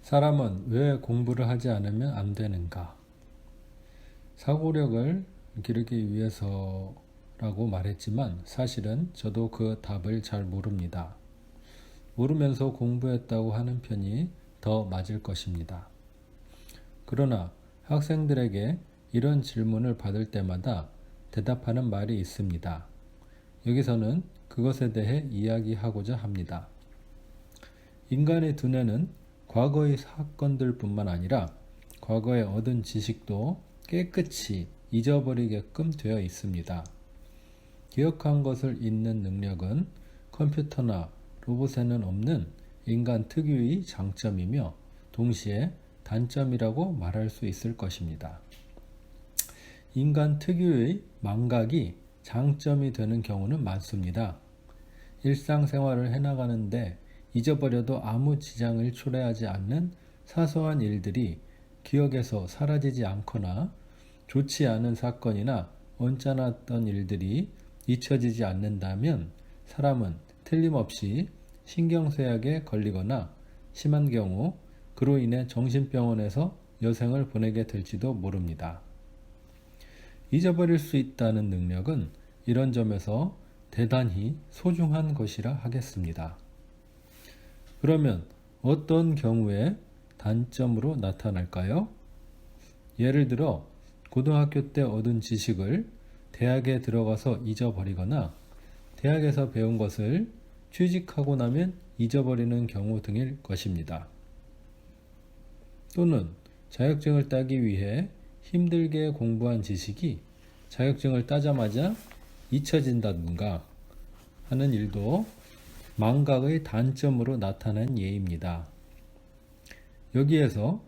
사람은 왜 공부를 하지 않으면 안 되는가? 사고력을 기르기 위해서라고 말했지만 사실은 저도 그 답을 잘 모릅니다. 모르면서 공부했다고 하는 편이 더 맞을 것입니다. 그러나 학생들에게 이런 질문을 받을 때마다 대답하는 말이 있습니다. 여기서는 그것에 대해 이야기하고자 합니다. 인간의 두뇌는 과거의 사건들뿐만 아니라 과거에 얻은 지식도 깨끗이 잊어버리게끔 되어 있습니다. 기억한 것을 잊는 능력은 컴퓨터나 로봇에는 없는 인간 특유의 장점이며 동시에 단점이라고 말할 수 있을 것입니다. 인간 특유의 망각이 장점이 되는 경우는 많습니다. 일상생활을 해나가는데 잊어버려도 아무 지장을 초래하지 않는 사소한 일들이 기억에서 사라지지 않거나 좋지 않은 사건이나 언짢았던 일들이 잊혀지지 않는다면 사람은 틀림없이 신경쇠약에 걸리거나 심한 경우 그로 인해 정신병원에서 여생을 보내게 될지도 모릅니다. 잊어버릴 수 있다는 능력은 이런 점에서 대단히 소중한 것이라 하겠습니다. 그러면 어떤 경우에 단점으로 나타날까요? 예를 들어 고등학교 때 얻은 지식을 대학에 들어가서 잊어버리거나 대학에서 배운 것을 취직하고 나면 잊어버리는 경우 등일 것입니다. 또는 자격증을 따기 위해 힘들게 공부한 지식이 자격증을 따자마자 잊혀진다든가 하는 일도 망각의 단점으로 나타난 예입니다. 여기에서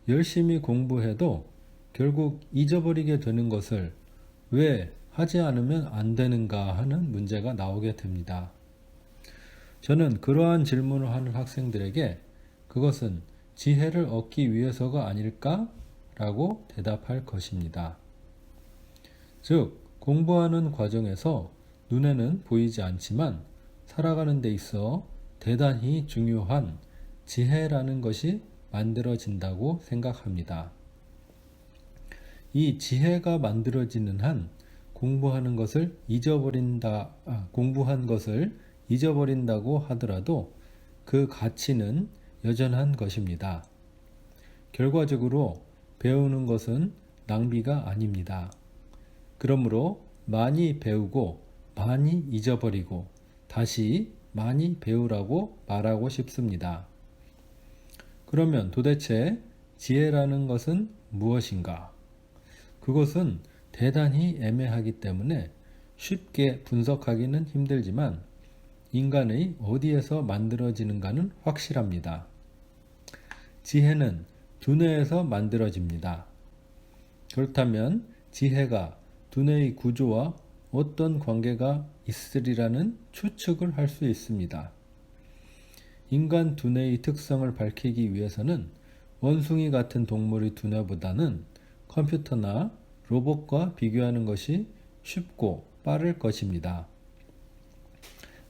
열심히 공부해도 결국 잊어버리게 되는 것을 왜 하지 않으면 안 되는가 하는 문제가 나오게 됩니다. 저는 그러한 질문을 하는 학생들에게 그것은 지혜를 얻기 위해서가 아닐까? 라고 대답할 것입니다. 즉, 공부하는 과정에서 눈에는 보이지 않지만 살아가는 데 있어 대단히 중요한 지혜라는 것이 만들어진다고 생각합니다. 이 지혜가 만들어지는 한 공부한 것을 잊어버린다고 하더라도 그 가치는 여전한 것입니다. 결과적으로 배우는 것은 낭비가 아닙니다. 그러므로 많이 배우고 많이 잊어버리고 다시 많이 배우라고 말하고 싶습니다. 그러면 도대체 지혜라는 것은 무엇인가? 그것은 대단히 애매하기 때문에 쉽게 분석하기는 힘들지만 인간의 어디에서 만들어지는가는 확실합니다. 지혜는 두뇌에서 만들어집니다. 그렇다면 지혜가 두뇌의 구조와 어떤 관계가 있으리라는 추측을 할 수 있습니다. 인간 두뇌의 특성을 밝히기 위해서는 원숭이 같은 동물의 두뇌보다는 컴퓨터나 로봇과 비교하는 것이 쉽고 빠를 것입니다.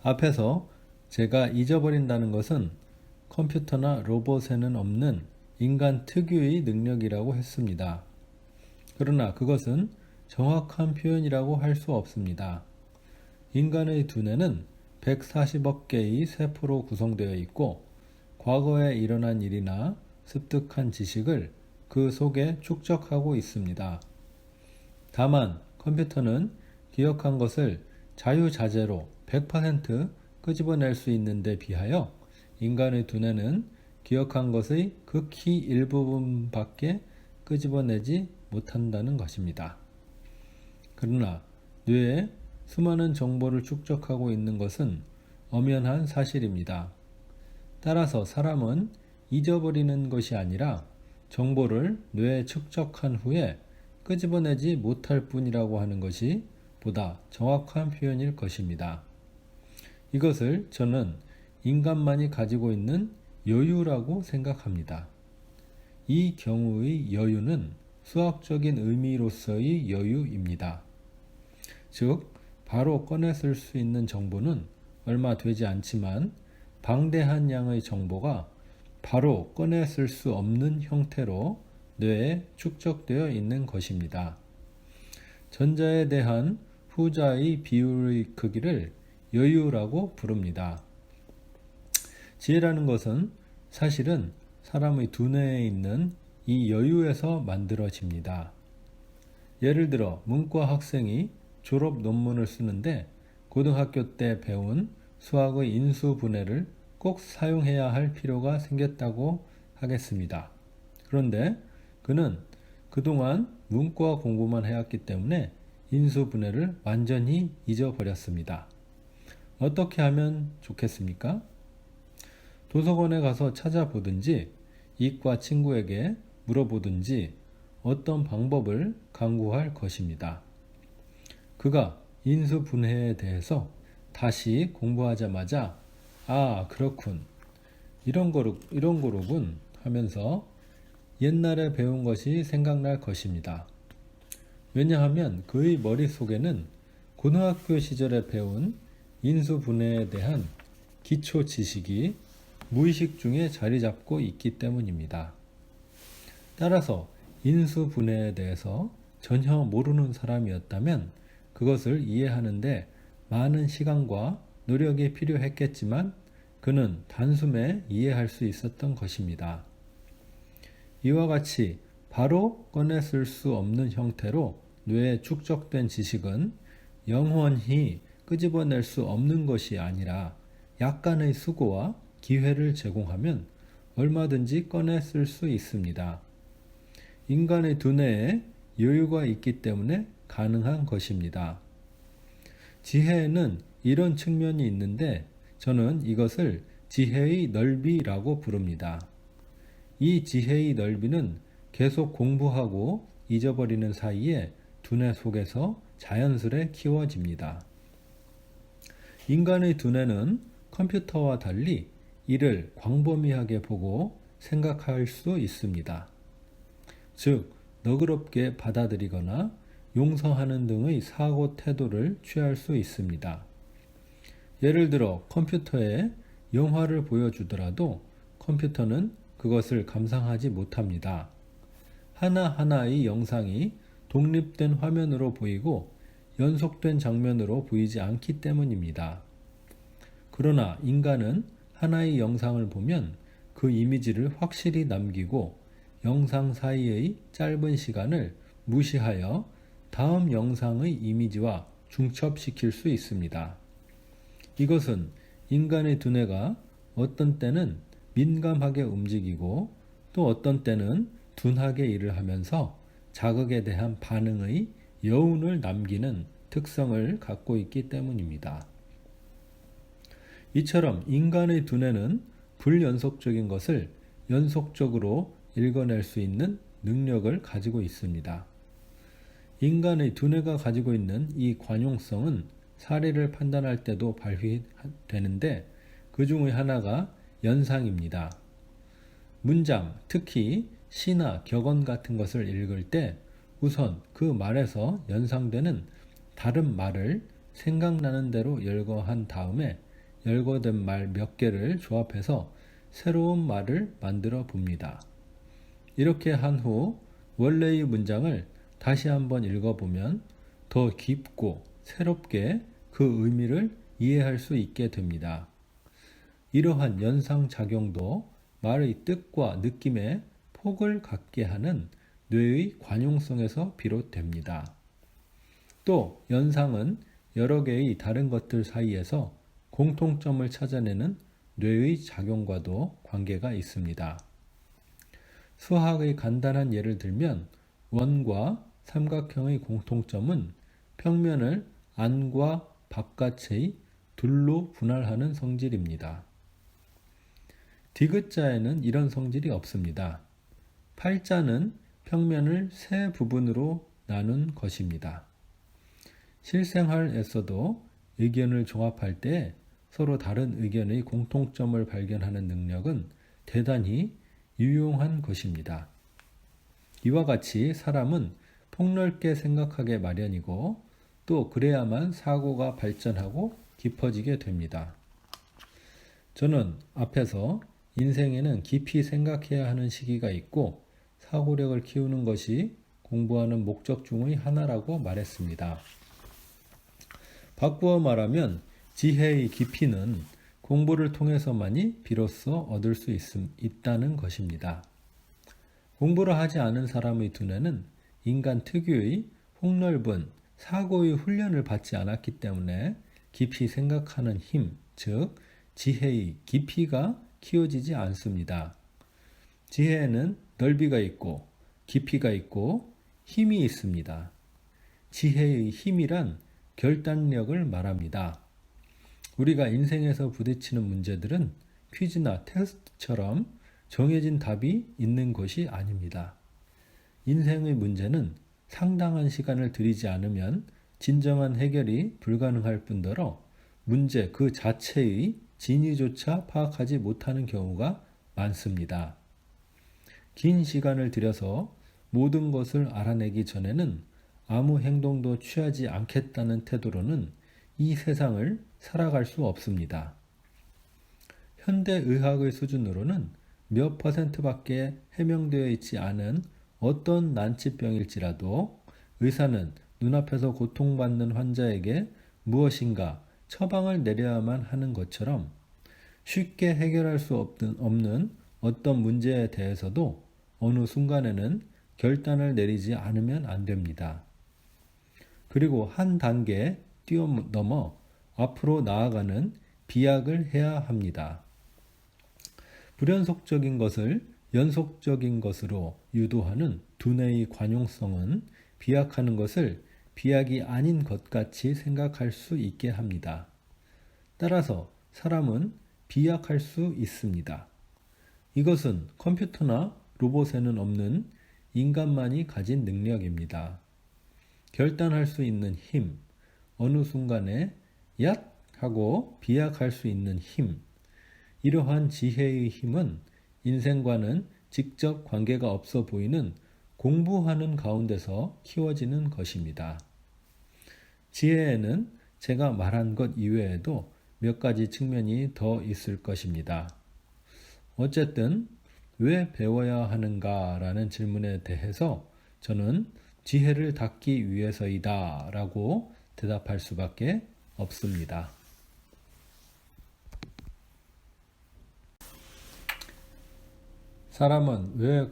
앞에서 제가 잊어버린다는 것은 컴퓨터나 로봇에는 없는 인간 특유의 능력이라고 했습니다. 그러나 그것은 정확한 표현이라고 할 수 없습니다. 인간의 두뇌는 140억 개의 세포로 구성되어 있고 과거에 일어난 일이나 습득한 지식을 그 속에 축적하고 있습니다. 다만 컴퓨터는 기억한 것을 자유자재로 100% 끄집어낼 수 있는 데 비하여 인간의 두뇌는 기억한 것의 극히 일부분밖에 끄집어내지 못한다는 것입니다. 그러나 뇌에 수많은 정보를 축적하고 있는 것은 엄연한 사실입니다. 따라서 사람은 잊어버리는 것이 아니라 정보를 뇌에 축적한 후에 끄집어내지 못할 뿐이라고 하는 것이 보다 정확한 표현일 것입니다. 이것을 저는 인간만이 가지고 있는 여유라고 생각합니다. 이 경우의 여유는 수학적인 의미로서의 여유입니다. 즉, 바로 꺼내 쓸 수 있는 정보는 얼마 되지 않지만 방대한 양의 정보가 바로 꺼내 쓸 수 없는 형태로 뇌에 축적되어 있는 것입니다. 전자에 대한 후자의 비율의 크기를 여유라고 부릅니다. 지혜라는 것은 사실은 사람의 두뇌에 있는 이 여유에서 만들어집니다. 예를 들어 문과 학생이 졸업 논문을 쓰는데 고등학교 때 배운 수학의 인수분해를 꼭 사용해야 할 필요가 생겼다고 하겠습니다. 그런데 그는 그동안 문과 공부만 해왔기 때문에 인수분해를 완전히 잊어버렸습니다. 어떻게 하면 좋겠습니까? 도서관에 가서 찾아보든지 이과 친구에게 물어보든지 어떤 방법을 강구할 것입니다. 그가 인수분해에 대해서 다시 공부하자마자 아, 그렇군. 이런 거로군 하면서 옛날에 배운 것이 생각날 것입니다. 왜냐하면 그의 머릿속에는 고등학교 시절에 배운 인수분해에 대한 기초 지식이 무의식 중에 자리 잡고 있기 때문입니다. 따라서 인수분해에 대해서 전혀 모르는 사람이었다면 그것을 이해하는데 많은 시간과 노력이 필요했겠지만 그는 단숨에 이해할 수 있었던 것입니다. 이와 같이 바로 꺼내 쓸 수 없는 형태로 뇌에 축적된 지식은 영원히 끄집어낼 수 없는 것이 아니라 약간의 수고와 기회를 제공하면 얼마든지 꺼내 쓸 수 있습니다. 인간의 두뇌에 여유가 있기 때문에 가능한 것입니다. 지혜에는 이런 측면이 있는데 저는 이것을 지혜의 넓이라고 부릅니다. 이 지혜의 넓이는 계속 공부하고 잊어버리는 사이에 두뇌 속에서 자연스레 키워집니다. 인간의 두뇌는 컴퓨터와 달리 이를 광범위하게 보고 생각할 수 있습니다. 즉, 너그럽게 받아들이거나 용서하는 등의 사고 태도를 취할 수 있습니다. 예를 들어 컴퓨터에 영화를 보여주더라도 컴퓨터는 그것을 감상하지 못합니다. 하나하나의 영상이 독립된 화면으로 보이고 연속된 장면으로 보이지 않기 때문입니다. 그러나 인간은 하나의 영상을 보면 그 이미지를 확실히 남기고 영상 사이의 짧은 시간을 무시하여 다음 영상의 이미지와 중첩시킬 수 있습니다. 이것은 인간의 두뇌가 어떤 때는 민감하게 움직이고 또 어떤 때는 둔하게 일을 하면서 자극에 대한 반응의 여운을 남기는 특성을 갖고 있기 때문입니다. 이처럼 인간의 두뇌는 불연속적인 것을 연속적으로 읽어낼 수 있는 능력을 가지고 있습니다. 인간의 두뇌가 가지고 있는 이 관용성은 사리를 판단할 때도 발휘되는데 그 중의 하나가 연상입니다. 문장, 특히 시나 격언 같은 것을 읽을 때 우선 그 말에서 연상되는 다른 말을 생각나는 대로 열거한 다음에 열거된 말 몇 개를 조합해서 새로운 말을 만들어 봅니다. 이렇게 한 후 원래의 문장을 다시 한번 읽어보면 더 깊고 새롭게 그 의미를 이해할 수 있게 됩니다. 이러한 연상작용도 말의 뜻과 느낌에 폭을 갖게 하는 뇌의 관용성에서 비롯됩니다. 또 연상은 여러 개의 다른 것들 사이에서 공통점을 찾아내는 뇌의 작용과도 관계가 있습니다. 수학의 간단한 예를 들면 원과 삼각형의 공통점은 평면을 안과 바깥의 둘로 분할하는 성질입니다. 디귿자에는 이런 성질이 없습니다. 팔자는 평면을 세 부분으로 나눈 것입니다. 실생활에서도 의견을 종합할 때 서로 다른 의견의 공통점을 발견하는 능력은 대단히 유용한 것입니다. 이와 같이 사람은 폭넓게 생각하게 마련이고 또 그래야만 사고가 발전하고 깊어지게 됩니다. 저는 앞에서 인생에는 깊이 생각해야 하는 시기가 있고 사고력을 키우는 것이 공부하는 목적 중의 하나라고 말했습니다. 바꾸어 말하면 지혜의 깊이는 공부를 통해서만이 비로소 얻을 수 있다는 것입니다. 공부를 하지 않은 사람의 두뇌는 인간 특유의 폭넓은 사고의 훈련을 받지 않았기 때문에 깊이 생각하는 힘, 즉 지혜의 깊이가 키워지지 않습니다. 지혜에는 넓이가 있고 깊이가 있고 힘이 있습니다. 지혜의 힘이란 결단력을 말합니다. 우리가 인생에서 부딪히는 문제들은 퀴즈나 테스트처럼 정해진 답이 있는 것이 아닙니다. 인생의 문제는 상당한 시간을 들이지 않으면 진정한 해결이 불가능할 뿐더러 문제 그 자체의 진위조차 파악하지 못하는 경우가 많습니다. 긴 시간을 들여서 모든 것을 알아내기 전에는 아무 행동도 취하지 않겠다는 태도로는 이 세상을 살아갈 수 없습니다. 현대의학의 수준으로는 몇 %밖에 해명되어 있지 않은 어떤 난치병일지라도 의사는 눈앞에서 고통받는 환자에게 무엇인가 처방을 내려야만 하는 것처럼 쉽게 해결할 수 없는 어떤 문제에 대해서도 어느 순간에는 결단을 내리지 않으면 안 됩니다. 그리고 한 단계 뛰어넘어 앞으로 나아가는 비약을 해야 합니다. 불연속적인 것을 연속적인 것으로 유도하는 두뇌의 관용성은 비약하는 것을 비약이 아닌 것 같이 생각할 수 있게 합니다. 따라서 사람은 비약할 수 있습니다. 이것은 컴퓨터나 로봇에는 없는 인간만이 가진 능력입니다. 결단할 수 있는 힘, 어느 순간에 얏! 하고 비약할 수 있는 힘, 이러한 지혜의 힘은 인생과는 직접 관계가 없어 보이는 공부하는 가운데서 키워지는 것입니다. 지혜에는 제가 말한 것 이외에도 몇 가지 측면이 더 있을 것입니다. 어쨌든 왜 배워야 하는가 라는 질문에 대해서 저는 지혜를 닦기 위해서이다 라고 대답할 수밖에 없습니다. 사람은 왜